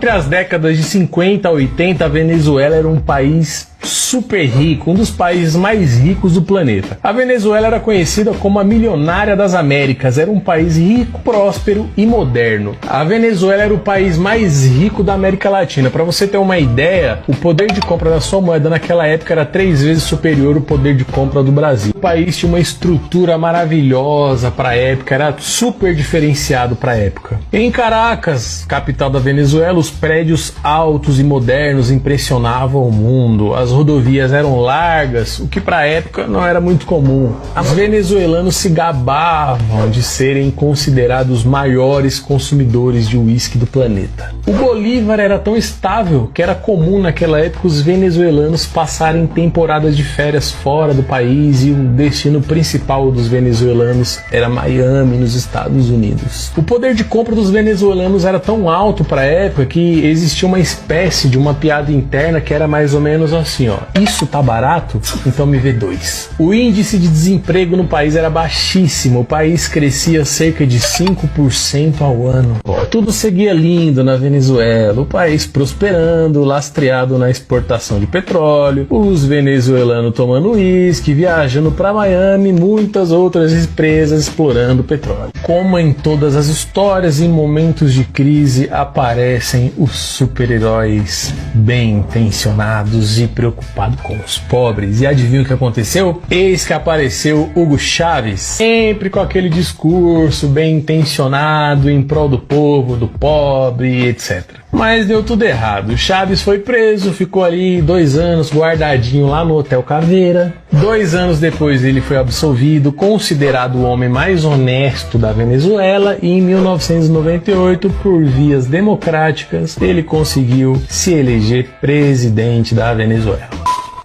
Entre as décadas de 50 a 80, a Venezuela era um país super rico, um dos países mais ricos do planeta. A Venezuela era conhecida como a milionária das Américas, era um país rico, próspero e moderno. A Venezuela era o país mais rico da América Latina. Para você ter uma ideia, o poder de compra da sua moeda naquela época era 3 vezes superior ao poder de compra do Brasil. O país tinha uma estrutura maravilhosa para a época, era super diferenciado para a época. Em Caracas, capital da Venezuela, os prédios altos e modernos impressionavam o mundo. As rodovias eram largas, o que para a época não era muito comum. Os venezuelanos se gabavam de serem considerados os maiores consumidores de uísque do planeta. O bolívar era tão estável que era comum naquela época os venezuelanos passarem temporadas de férias fora do país, e o destino principal dos venezuelanos era Miami, nos Estados Unidos. O poder de compra dos venezuelanos era tão alto para a época que existia uma espécie de uma piada interna que era mais ou menos assim: isso tá barato? Então me vê 2. O índice de desemprego no país era baixíssimo, o país crescia cerca de 5% ao ano. Tudo seguia lindo na Venezuela, o país prosperando, lastreado na exportação de petróleo, os venezuelanos tomando uísque, viajando para Miami, muitas outras empresas explorando petróleo. Como em todas as histórias, em momentos de crise aparecem os super-heróis bem intencionados e preocupado com os pobres. E adivinha o que aconteceu? Eis que apareceu Hugo Chávez, sempre com aquele discurso bem intencionado em prol do povo, do pobre, etc. Mas deu tudo errado. Chávez foi preso, ficou ali 2 anos guardadinho lá no Hotel Caveira. 2 anos depois ele foi absolvido, considerado o homem mais honesto da Venezuela, e em 1998, por vias democráticas, ele conseguiu se eleger presidente da Venezuela.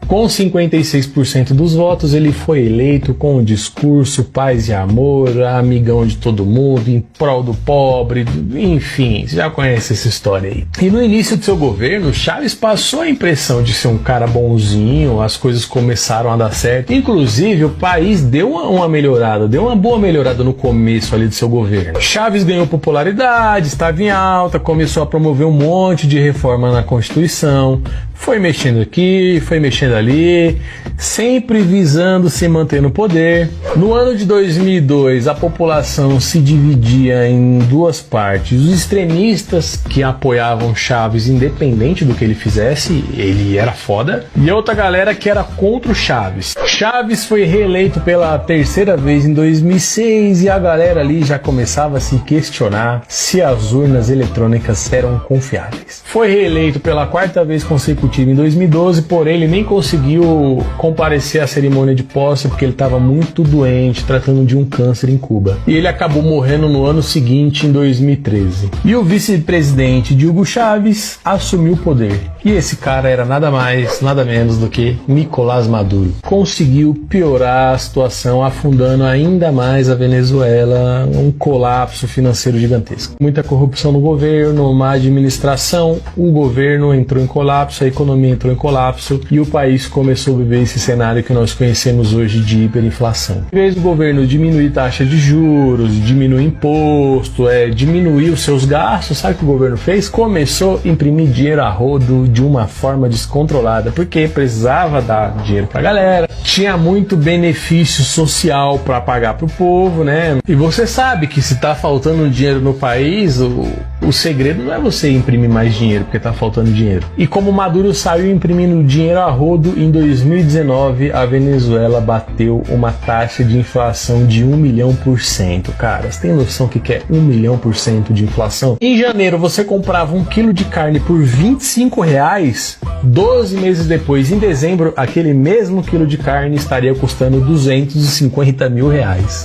Com 56% dos votos, ele foi eleito com o discurso paz e amor, amigão de todo mundo, em prol do pobre, enfim, você já conhece essa história aí. E no início do seu governo, Chávez passou a impressão de ser um cara bonzinho, as coisas começaram a dar certo. Inclusive, o país deu uma melhorada, deu uma boa melhorada no começo ali do seu governo. Chávez ganhou popularidade, estava em alta, começou a promover um monte de reforma na Constituição, foi mexendo aqui, foi mexendo ali, sempre visando se manter no poder. No ano de 2002, a população se dividia em 2 partes. Os extremistas, que apoiavam Chávez independente do que ele fizesse, ele era foda, e outra galera que era contra o Chávez. Chávez foi reeleito pela 3ª vez em 2006 e a galera ali já começava a se questionar se as urnas eletrônicas eram confiáveis. Foi reeleito pela 4ª vez consecutiva em 2012, porém ele nem conseguiu comparecer à cerimônia de posse porque ele estava muito doente, tratando de um câncer em Cuba. E ele acabou morrendo no ano seguinte, em 2013. E o vice-presidente de Hugo Chávez assumiu o poder. E esse cara era nada mais, nada menos do que Nicolás Maduro. Conseguiu piorar a situação, afundando ainda mais a Venezuela, um colapso financeiro gigantesco. Muita corrupção no governo, má administração, o governo entrou em colapso, a economia entrou em colapso e o país começou a viver esse cenário que nós conhecemos hoje de hiperinflação. Em vez do governo diminuir taxa de juros, diminuir imposto, diminuir os seus gastos, sabe o que o governo fez? Começou a imprimir dinheiro a rodo de uma forma descontrolada, porque precisava dar dinheiro pra galera, tinha muito benefício social para pagar pro povo, né? E você sabe que se tá faltando dinheiro no país, o segredo não é você imprimir mais dinheiro porque tá faltando dinheiro. E como Maduro saiu imprimindo dinheiro a rodo, em 2019 a Venezuela bateu uma taxa de inflação de 1 milhão por cento. Cara, você tem noção que é 1 milhão por cento de inflação? Em janeiro você comprava 1 quilo de carne por R$25, 12 meses depois, em dezembro, aquele mesmo quilo de carne estaria custando R$250 mil.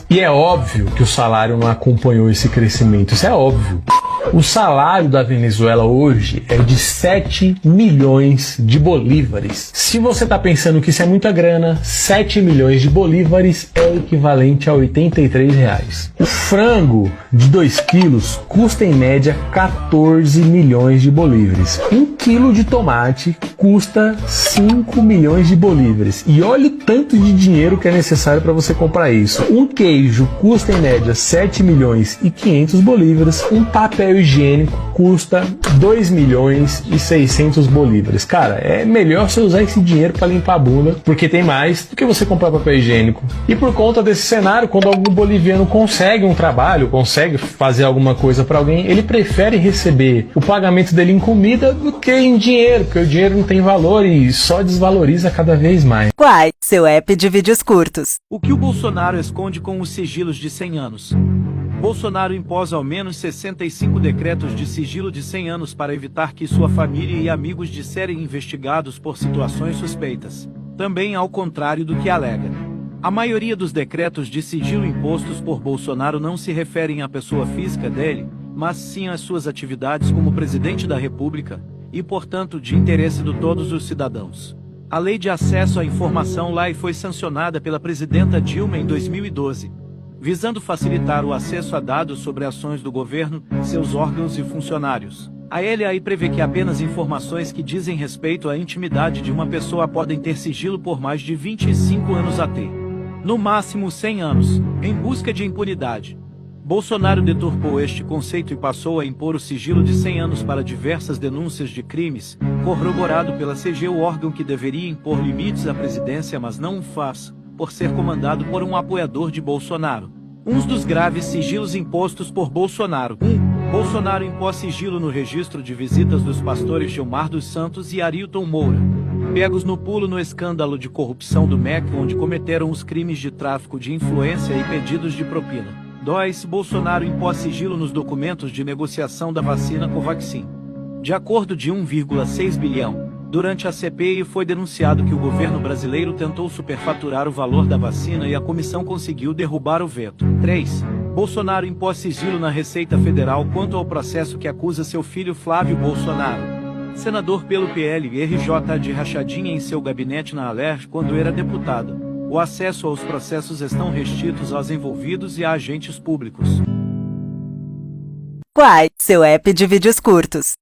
E é óbvio que o salário não acompanhou esse crescimento, isso é óbvio. O salário da Venezuela hoje é de 7 milhões de bolívares. Se você está pensando que isso é muita grana, 7 milhões de bolívares é equivalente a R$83. O frango de 2 quilos custa em média 14 milhões de bolívares. 1 quilo de tomate custa 5 milhões de bolívares. E olha o tanto de dinheiro que é necessário para você comprar isso. Um queijo custa em média 7 milhões e 500 bolívares, um papel higiênico custa 2 milhões e 600 bolívares. Cara, é melhor você usar esse dinheiro para limpar a bunda, porque tem mais do que você comprar papel higiênico. E por conta desse cenário, quando algum boliviano consegue um trabalho, consegue fazer alguma coisa para alguém, ele prefere receber o pagamento dele em comida do que em dinheiro, porque o dinheiro não tem valor e só desvaloriza cada vez mais. Quai, seu app de vídeos curtos. O que o Bolsonaro esconde com os sigilos de 100 anos? Bolsonaro impôs ao menos 65 decretos de sigilo de 100 anos para evitar que sua família e amigos disserem investigados por situações suspeitas. Também ao contrário do que alega. A maioria dos decretos de sigilo impostos por Bolsonaro não se referem à pessoa física dele, mas sim às suas atividades como presidente da República, e portanto de interesse de todos os cidadãos. A Lei de Acesso à Informação LAI foi sancionada pela presidenta Dilma em 2012, visando facilitar o acesso a dados sobre ações do governo, seus órgãos e funcionários. A LAI prevê que apenas informações que dizem respeito à intimidade de uma pessoa podem ter sigilo por mais de 25 anos até, no máximo 100 anos, em busca de impunidade. Bolsonaro deturpou este conceito e passou a impor o sigilo de 100 anos para diversas denúncias de crimes, corroborado pela CG, o órgão que deveria impor limites à presidência, mas não o faz, por ser comandado por um apoiador de Bolsonaro. Uns dos graves sigilos impostos por Bolsonaro. 1. Bolsonaro impôs sigilo no registro de visitas dos pastores Gilmar dos Santos e Arilton Moura, pegos no pulo no escândalo de corrupção do MEC, onde cometeram os crimes de tráfico de influência e pedidos de propina. 2. Bolsonaro impôs sigilo nos documentos de negociação da vacina Covaxin. De acordo de 1,6 bilhão, durante a CPI foi denunciado que o governo brasileiro tentou superfaturar o valor da vacina e a comissão conseguiu derrubar o veto. 3. Bolsonaro impôs sigilo na Receita Federal quanto ao processo que acusa seu filho Flávio Bolsonaro, senador pelo PL-RJ, de rachadinha em seu gabinete na Alerj quando era deputado. O acesso aos processos estão restritos aos envolvidos e a agentes públicos. Quai, seu app de vídeos curtos.